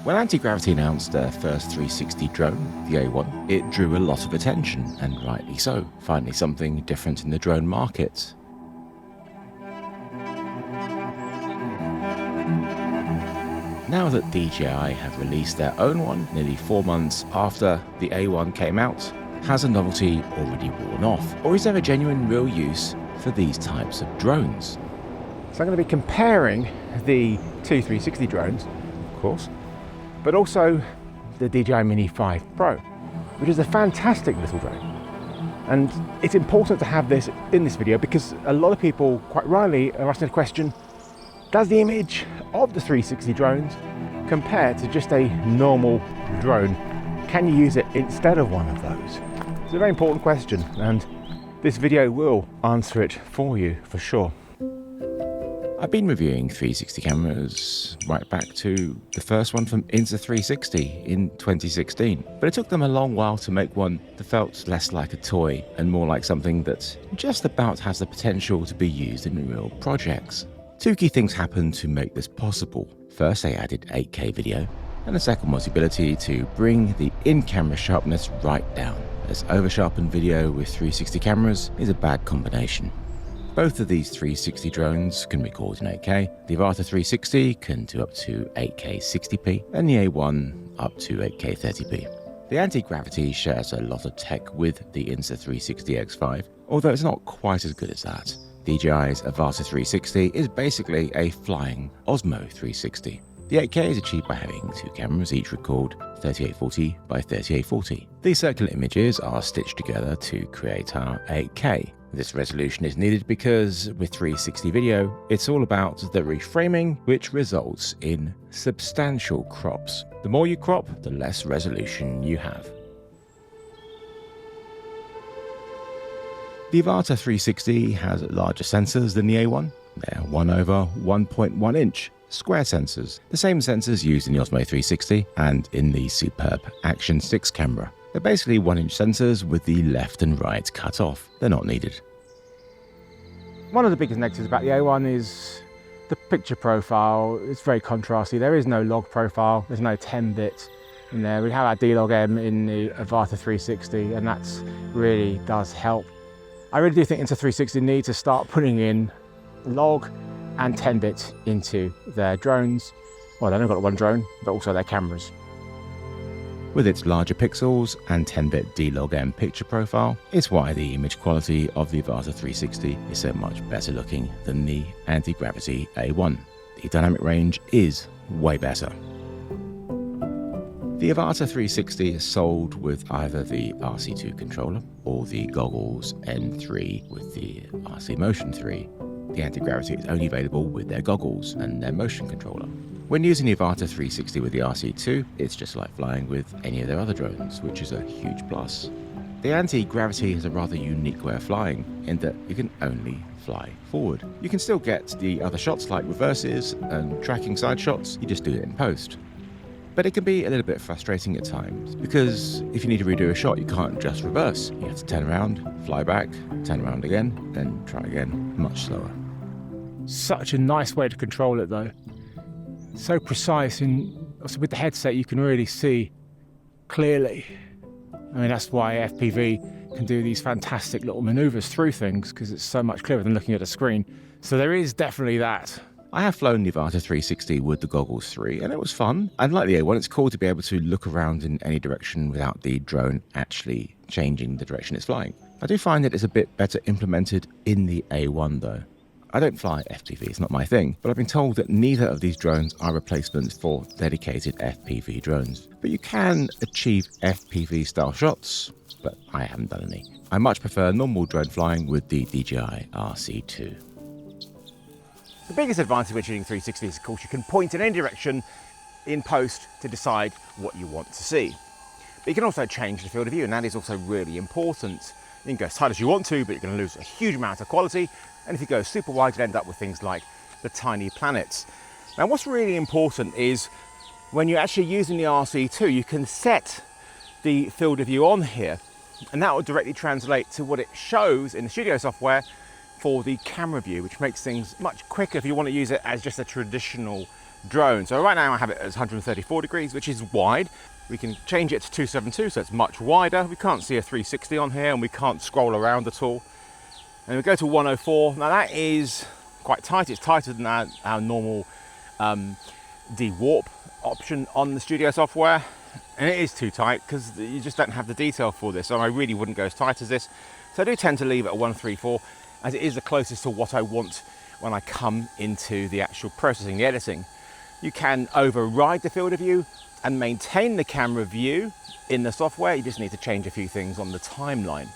When Anti-Gravity announced their first 360 drone, the A1, it drew a lot of attention, and rightly so. Finally something different in the drone market. Now that DJI have released their own one, nearly 4 months after the A1 came out, has the novelty already worn off? Or is there a genuine real use for these types of drones? So I'm going to be comparing the two 360 drones, of course, but also the DJI Mini 5 Pro, which is a fantastic little drone. And it's important to have this in this video because a lot of people quite rightly are asking the question, does the image of the 360 drones compare to just a normal drone? Can you use it instead of one of those? It's a very important question, and this video will answer it for you for sure. I've been reviewing 360 cameras right back to the first one from Insta360 in 2016, but it took them a long while to make one that felt less like a toy and more like something that just about has the potential to be used in real projects. Two key things happened to make this possible. First, they added 8K video, and the second was the ability to bring the in-camera sharpness right down, as over-sharpened video with 360 cameras is a bad combination. Both of these 360 drones can record in 8K. The Avata 360 can do up to 8K 60p, and the A1 up to 8K 30p. The Anti-Gravity shares a lot of tech with the Insta360 X5, although it's not quite as good as that. DJI's Avata 360 is basically a flying Osmo 360. The 8K is achieved by having two cameras, each record 3840 by 3840. These circular images are stitched together to create our 8K. This resolution is needed because with 360 video, it's all about the reframing, which results in substantial crops. The more you crop, the less resolution you have. The Avata 360 has larger sensors than the A1. They're 1/1.1 inch square sensors, the same sensors used in the Osmo 360 and in the superb Action 6 camera. They're basically 1-inch sensors with the left and right cut off. They're not needed. One of the biggest negatives about the A1 is the picture profile. It's very contrasty. There is no log profile. There's no 10-bit in there. We have our D-Log M in the Avata 360, and that really does help. I really do think Insta360 need to start putting in log and 10-bit into their drones. Well, they've only got one drone, but also their cameras. With its larger pixels and 10-bit D-Log M picture profile, it's why the image quality of the Avata 360 is so much better looking than the Anti-Gravity A1. The dynamic range is way better. The Avata 360 is sold with either the RC2 controller or the Goggles N3 with the RC Motion 3. The Anti-Gravity is only available with their goggles and their motion controller. When using the Avata 360 with the RC2, it's just like flying with any of their other drones, which is a huge plus. The Anti-Gravity has a rather unique way of flying in that you can only fly forward. You can still get the other shots like reverses and tracking side shots, you just do it in post. But it can be a little bit frustrating at times, because if you need to redo a shot, you can't just reverse. You have to turn around, fly back, turn around again, then try again, much slower. Such a nice way to control it though. So precise, and also with the headset you can really see clearly. I mean, that's why FPV can do these fantastic little maneuvers through things, because it's so much clearer than looking at a screen. So there is definitely that. I have flown the Avata 360 with the Goggles 3 and it was fun. And like the A1, it's cool to be able to look around in any direction without the drone actually changing the direction it's flying. I do find that it's a bit better implemented in the A1 though. I don't fly FPV, it's not my thing, but I've been told that neither of these drones are replacements for dedicated FPV drones. But you can achieve FPV style shots, but I haven't done any. I much prefer normal drone flying with the DJI RC2. The biggest advantage of shooting 360 is, of course, you can point in any direction in post to decide what you want to see. But you can also change the field of view, and that is also really important. You can go as tight as you want to, but you're going to lose a huge amount of quality. And if you go super wide, you'll end up with things like the tiny planets. Now, what's really important is when you're actually using the RC2, you can set the field of view on here, and that will directly translate to what it shows in the studio software for the camera view, which makes things much quicker if you want to use it as just a traditional drone. So right now I have it as 134 degrees, which is wide. We can change it to 272, so it's much wider. We can't see a 360 on here, and we can't scroll around at all. And we go to 104. Now that is quite tight. It's tighter than our normal de-warp option on the studio software. And it is too tight because you just don't have the detail for this. So I really wouldn't go as tight as this. So I do tend to leave it at 134, as it is the closest to what I want when I come into the actual processing, the editing. You can override the field of view and maintain the camera view in the software. You just need to change a few things on the timeline.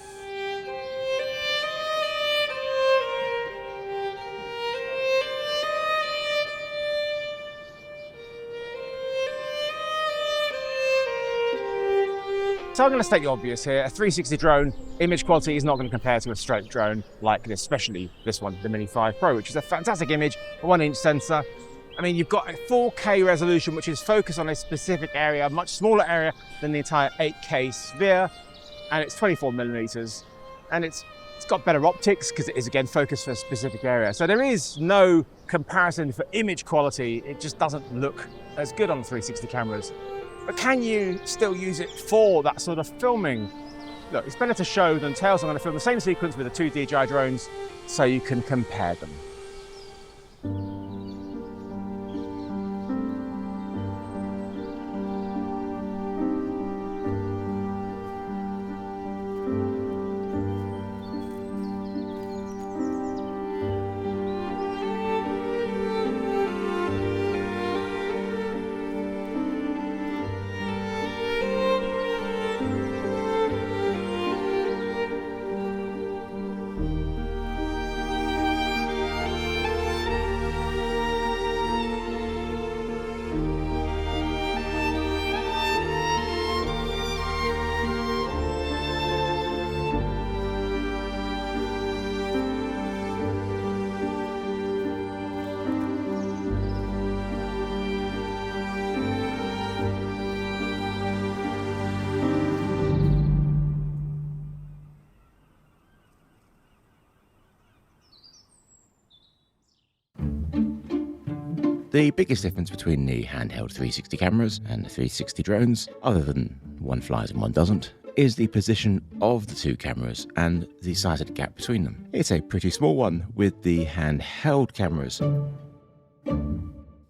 So I'm going to state the obvious here. A 360 drone, image quality is not going to compare to a straight drone like this, especially this one, the Mini 5 Pro, which is a fantastic image, a 1-inch sensor. I mean, you've got a 4K resolution, which is focused on a specific area, a much smaller area than the entire 8K sphere, and it's 24 millimeters, and it's got better optics because it is again focused for a specific area. So there is no comparison for image quality. It just doesn't look as good on 360 cameras. But can you still use it for that sort of filming? Look, it's better to show than tell, so I'm going to film the same sequence with the two DJI drones so you can compare them. The biggest difference between the handheld 360 cameras and the 360 drones, other than one flies and one doesn't, is the position of the two cameras and the size of the gap between them. It's a pretty small one with the handheld cameras.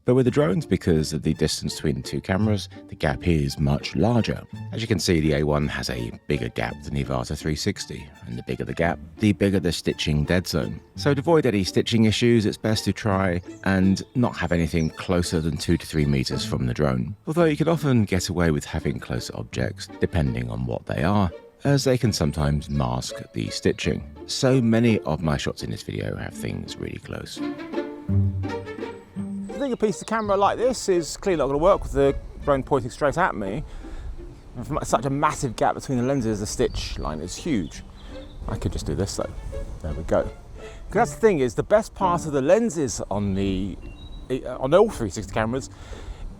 But with the drones, because of the distance between the two cameras, the gap is much larger. As you can see, the A1 has a bigger gap than the Avata 360, and the bigger the gap, the bigger the stitching dead zone. So to avoid any stitching issues, it's best to try and not have anything closer than 2 to 3 meters from the drone. Although you can often get away with having closer objects, depending on what they are, as they can sometimes mask the stitching. So many of my shots in this video have things really close. I think a piece of camera like this is clearly not going to work with the drone pointing straight at me. And from such a massive gap between the lenses, the stitch line is huge. I could just do this though. There we go. Because that's the thing, is the best part of the lenses on all 360 cameras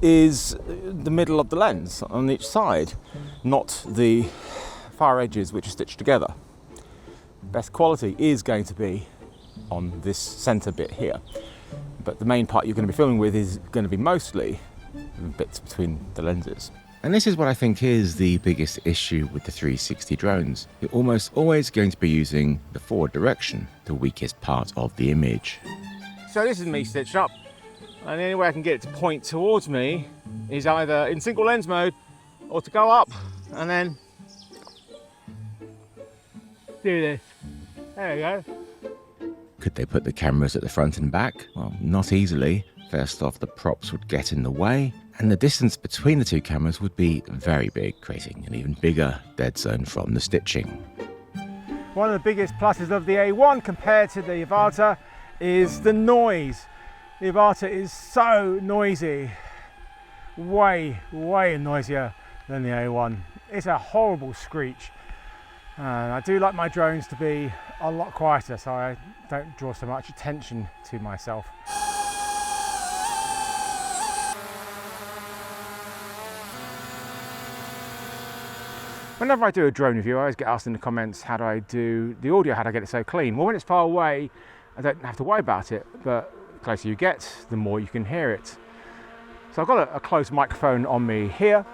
is the middle of the lens on each side, not the far edges which are stitched together. Best quality is going to be on this center bit here. But the main part you're going to be filming with is going to be mostly the bits between the lenses. And this is what I think is the biggest issue with the 360 drones. You're almost always going to be using the forward direction, the weakest part of the image. So this is me stitched up, and the only way I can get it to point towards me is either in single lens mode or to go up and then do this. There we go. Could they put the cameras at the front and back? Well, not easily. First off, the props would get in the way, and the distance between the two cameras would be very big, creating an even bigger dead zone from the stitching. One of the biggest pluses of the A1 compared to the Avata is the noise. The Avata is so noisy, way noisier than the A1. It's a horrible screech. I do like my drones to be a lot quieter, so I don't draw so much attention to myself. Whenever I do a drone review, I always get asked in the comments, how do I do the audio, how do I get it so clean? Well, when it's far away, I don't have to worry about it, but the closer you get, the more you can hear it. So I've got a close microphone on me here,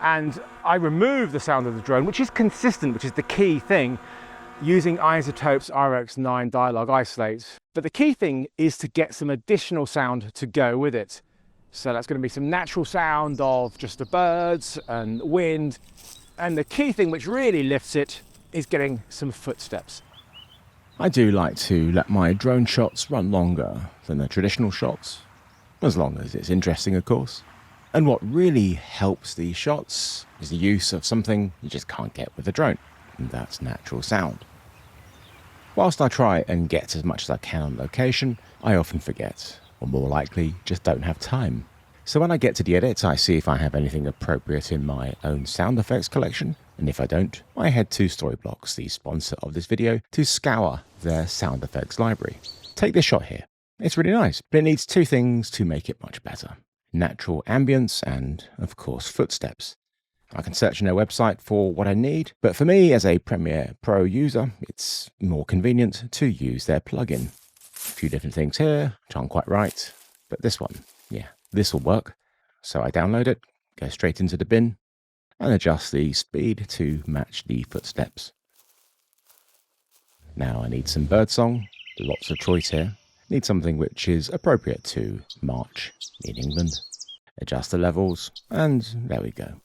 and I remove the sound of the drone, which is consistent, which is the key thing, using iZotope's RX9 dialogue isolate. But the key thing is to get some additional sound to go with it. So that's going to be some natural sound of just the birds and wind. And the key thing which really lifts it is getting some footsteps. I do like to let my drone shots run longer than the traditional shots, as long as it's interesting, of course. And what really helps these shots is the use of something you just can't get with a drone, and that's natural sound. Whilst I try and get as much as I can on location, I often forget, or more likely, just don't have time. So when I get to the edit, I see if I have anything appropriate in my own sound effects collection, and if I don't, I head to Storyblocks, the sponsor of this video, to scour their sound effects library. Take this shot here. It's really nice, but it needs two things to make it much better: natural ambience and, of course, footsteps. I can search on their website for what I need, but for me as a Premiere Pro user, it's more convenient to use their plugin. A few different things here, which aren't quite right, but this one, yeah, this will work. So I download it, go straight into the bin, and adjust the speed to match the footsteps. Now I need some birdsong, lots of choice here. Need something which is appropriate to March in England. Adjust the levels, and there we go.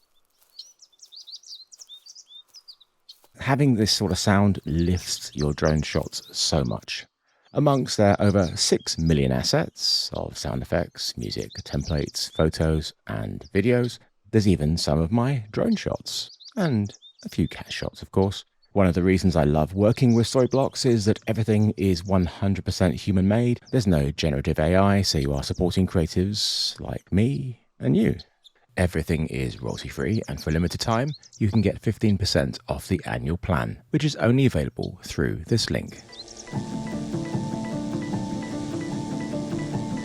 Having this sort of sound lifts your drone shots so much. Amongst their over 6 million assets of sound effects, music, templates, photos, and videos, there's even some of my drone shots, and a few cat shots, of course. One of the reasons I love working with Storyblocks is that everything is 100% human-made. There's no generative AI, so you are supporting creatives like me and you. Everything is royalty-free, and for a limited time, you can get 15% off the annual plan, which is only available through this link.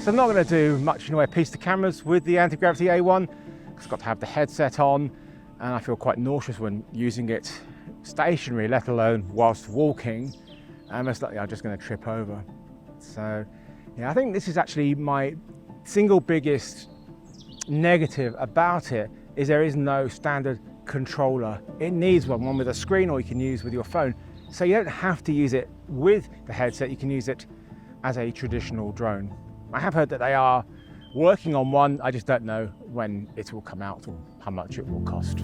So I'm not going to do much in the way of piece to cameras with the anti-gravity A1, because I've got to have the headset on, and I feel quite nauseous when using it stationary, let alone whilst walking, and most likely I'm just going to trip over. So yeah, I think this is actually my single biggest negative about it, is there is no standard controller. It needs one with a screen, or you can use with your phone. So you don't have to use it with the headset, you can use it as a traditional drone. I have heard that they are working on one, I just don't know when it will come out or how much it will cost.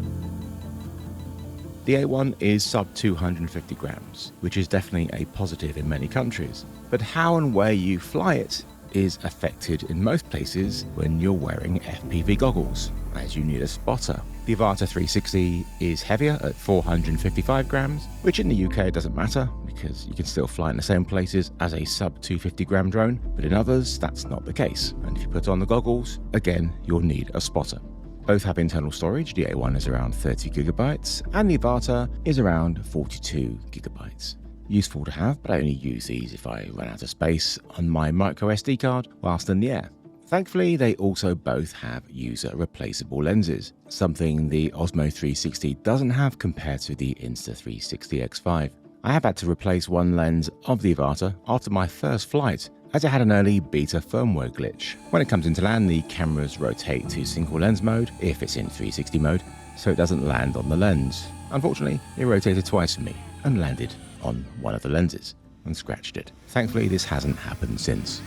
The A1 is sub 250 grams, which is definitely a positive in many countries. But how and where you fly it is affected in most places when you're wearing FPV goggles, as you need a spotter. The Avata 360 is heavier at 455 grams, which in the UK doesn't matter because you can still fly in the same places as a sub 250 gram drone, but in others that's not the case. And if you put on the goggles, again, you'll need a spotter. Both have internal storage. The A1 is around 30 gigabytes and the Avata is around 42 gigabytes. Useful to have, but I only use these if I run out of space on my micro SD card whilst in the air. Thankfully, they also both have user replaceable lenses, something the Osmo 360 doesn't have compared to the Insta360 X5. I have had to replace one lens of the Avata after my first flight, as it had an early beta firmware glitch. When it comes into land, the cameras rotate to single lens mode if it's in 360 mode, so it doesn't land on the lens. Unfortunately, it rotated twice for me and landed on one of the lenses and scratched it. Thankfully, this hasn't happened since.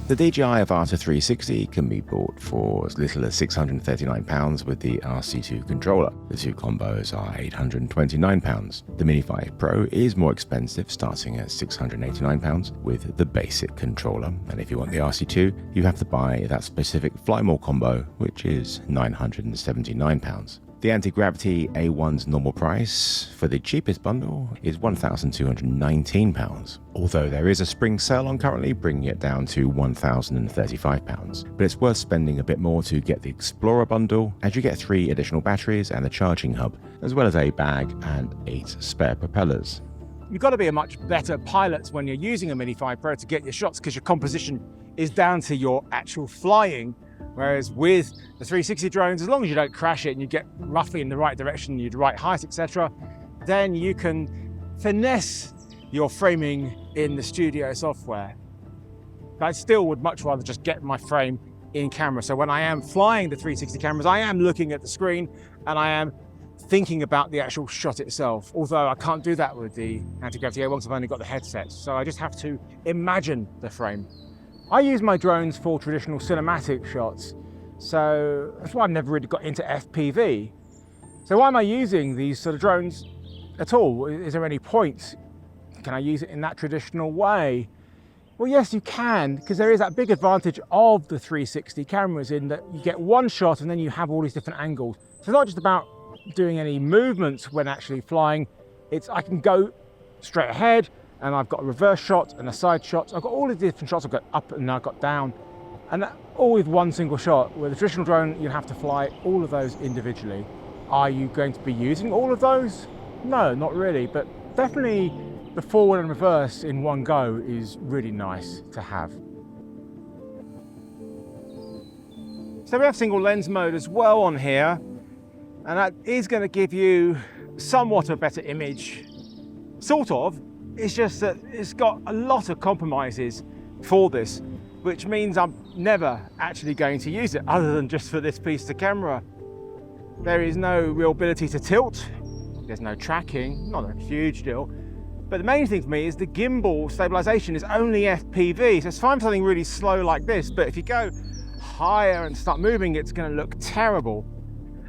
The DJI Avata 360 can be bought for as little as £639 with the RC2 controller. The two combos are £829. The Mini 5 Pro is more expensive, starting at £689 with the basic controller. And if you want the RC2, you have to buy that specific Fly More combo, which is £979. The anti-gravity A1's normal price for the cheapest bundle is £1,219, although there is a spring sale on currently, bringing it down to £1,035. But it's worth spending a bit more to get the Explorer bundle, as you get 3 additional batteries and a charging hub, as well as a bag and 8 spare propellers. You've got to be a much better pilot when you're using a Mini 5 Pro to get your shots, because your composition is down to your actual flying. Whereas with the 360 drones, as long as you don't crash it and you get roughly in the right direction, the right height, etc., then you can finesse your framing in the studio software. But I still would much rather just get my frame in camera. So when I am flying the 360 cameras, I am looking at the screen and I am thinking about the actual shot itself. Although I can't do that with the anti-gravity A1 because I've only got the headset. So I just have to imagine the frame. I use my drones for traditional cinematic shots. So that's why I've never really got into FPV. So why am I using these sort of drones at all? Is there any point? Can I use it in that traditional way? Well, yes, you can, because there is that big advantage of the 360 cameras in that you get one shot and then you have all these different angles. So it's not just about doing any movements when actually flying. I can go straight ahead and I've got a reverse shot and a side shot. I've got all the different shots. I've got up and I've got down, and that all with one single shot. With a traditional drone, you have to fly all of those individually. Are you going to be using all of those? No, not really, but definitely the forward and reverse in one go is really nice to have. So we have single lens mode as well on here, and that is going to give you somewhat a better image, sort of. It's just that it's got a lot of compromises for this, which means I'm never actually going to use it other than just for this piece of the camera. There is no real ability to tilt. There's no tracking, not a huge deal. But the main thing for me is the gimbal stabilization is only FPV. So it's fine for something really slow like this, but if you go higher and start moving, it's going to look terrible.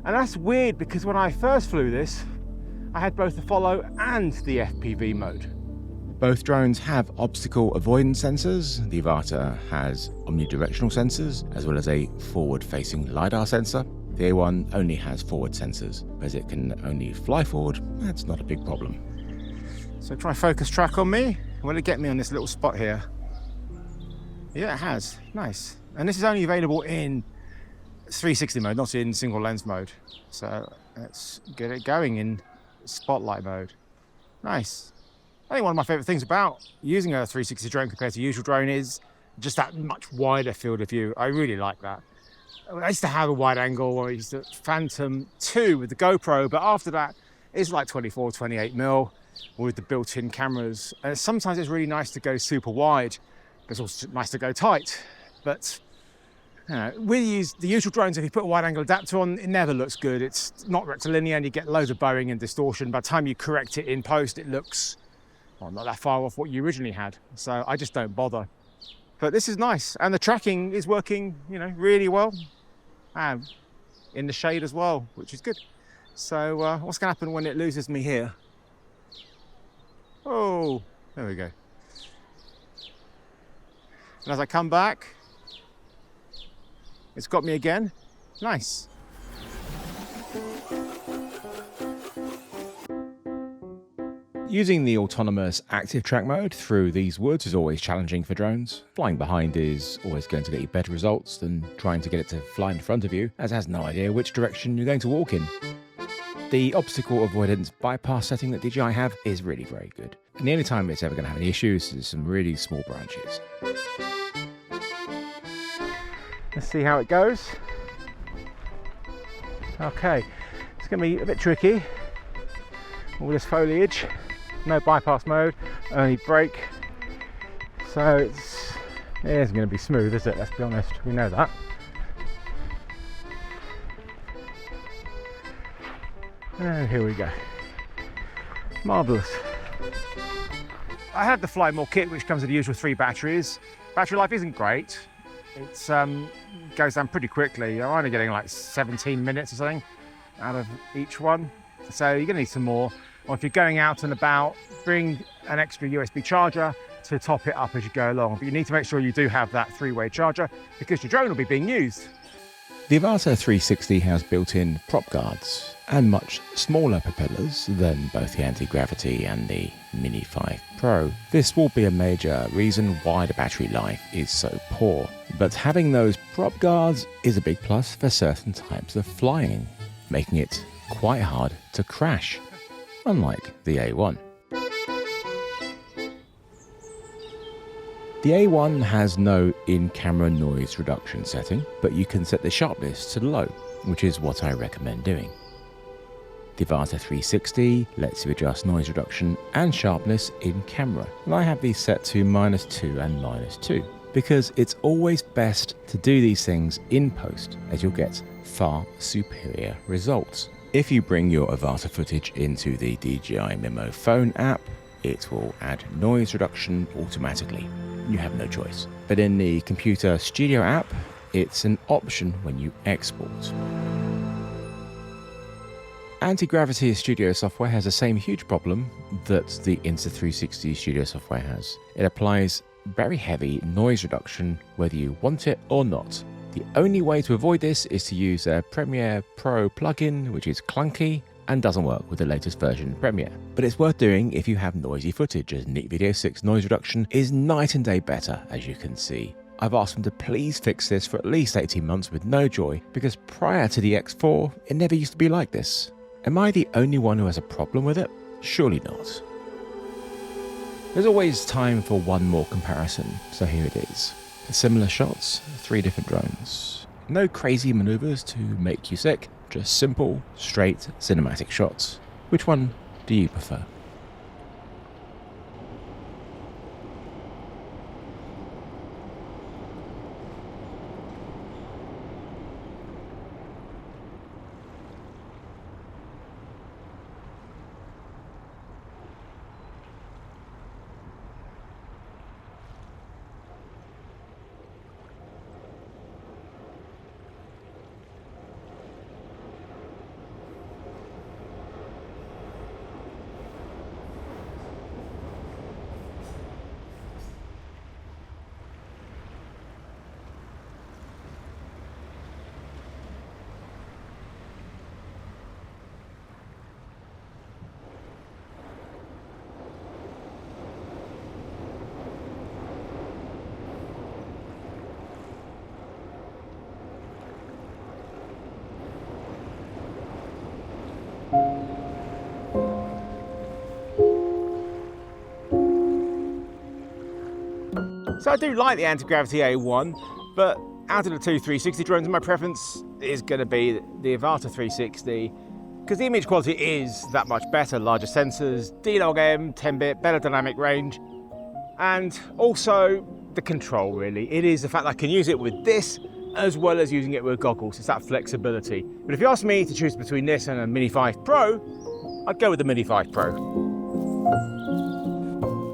And that's weird because when I first flew this, I had both the follow and the FPV mode. Both drones have obstacle avoidance sensors. The Avata has omnidirectional sensors, as well as a forward-facing LiDAR sensor. The A1 only has forward sensors, as it can only fly forward. That's not a big problem. So try focus track on me. Will it get me on this little spot here? Yeah, it has. Nice. And this is only available in 360 mode, not in single lens mode. So let's get it going in spotlight mode. Nice. I think one of my favorite things about using a 360 drone compared to a usual drone is just that much wider field of view. I really like that. I used to have a wide angle where I used to Phantom 2 with the GoPro, but after that it's like 24, 28 mil with the built-in cameras. And sometimes it's really nice to go super wide. It's also nice to go tight. But we use the usual drones. If you put a wide angle adapter on, it never looks good. It's not rectilinear and you get loads of bowing and distortion. By the time you correct it in post, it looks not that far off what you originally had. So I just don't bother. But this is nice. And the tracking is working, really well. And in the shade as well, which is good. So what's going to happen when it loses me here? Oh, there we go. And as I come back, it's got me again. Nice. Using the autonomous active track mode through these woods is always challenging for drones. Flying behind is always going to get you better results than trying to get it to fly in front of you, as it has no idea which direction you're going to walk in. The obstacle avoidance bypass setting that DJI have is really very good. And the only time it's ever going to have any issues is some really small branches. Let's see how it goes. Okay, it's going to be a bit tricky. All this foliage, no bypass mode, only brake. So it isn't going to be smooth, is it? Let's be honest, we know that. And here we go. Marvellous. I had the Fly More kit, which comes with the usual 3 batteries. Battery life isn't great. It goes down pretty quickly. I'm only getting like 17 minutes or something out of each one. So you're going to need some more. Or if you're going out and about, bring an extra USB charger to top it up as you go along. But you need to make sure you do have that 3-way charger because your drone will be being used. The Avata 360 has built-in prop guards and much smaller propellers than both the anti-gravity and the Mini 5 Pro. This will be a major reason why the battery life is so poor. But having those prop guards is a big plus for certain types of flying, making it quite hard to crash, unlike the A1. The A1 has no in-camera noise reduction setting, but you can set the sharpness to low, which is what I recommend doing. The Avata 360 lets you adjust noise reduction and sharpness in camera, and I have these set to -2 and -2. because it's always best to do these things in post, as you'll get far superior results. If you bring your Avata footage into the DJI Mimo phone app, it will add noise reduction automatically. You have no choice. But in the computer studio app, it's an option when you export. Anti-gravity studio software has the same huge problem that the Insta360 studio software has. It applies very heavy noise reduction whether you want it or not. The only way to avoid this is to use a Premiere Pro plugin, which is clunky and doesn't work with the latest version of Premiere. But it's worth doing if you have noisy footage, as Neat Video 6 noise reduction is night and day better, as you can see. I've asked them to please fix this for at least 18 months with no joy, because prior to the X4, it never used to be like this. Am I the only one who has a problem with it? Surely not. There's always time for one more comparison, so here it is. Similar shots, 3 different drones. No crazy maneuvers to make you sick, just simple, straight cinematic shots. Which one do you prefer? So I do like the anti-gravity A1, but out of the two 360 drones, my preference is going to be the Avata 360, because the image quality is that much better, larger sensors, D-Log-M, 10-bit, better dynamic range, and also the control really. It is the fact that I can use it with this as well as using it with goggles. It's that flexibility. But if you ask me to choose between this and a Mini 5 Pro, I'd go with the Mini 5 Pro.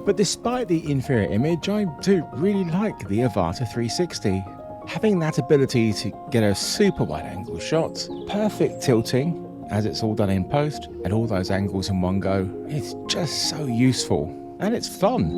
But despite the inferior image, I do really like the Avata 360. Having that ability to get a super wide angle shot, perfect tilting, as it's all done in post, and all those angles in one go, it's just so useful. And it's fun.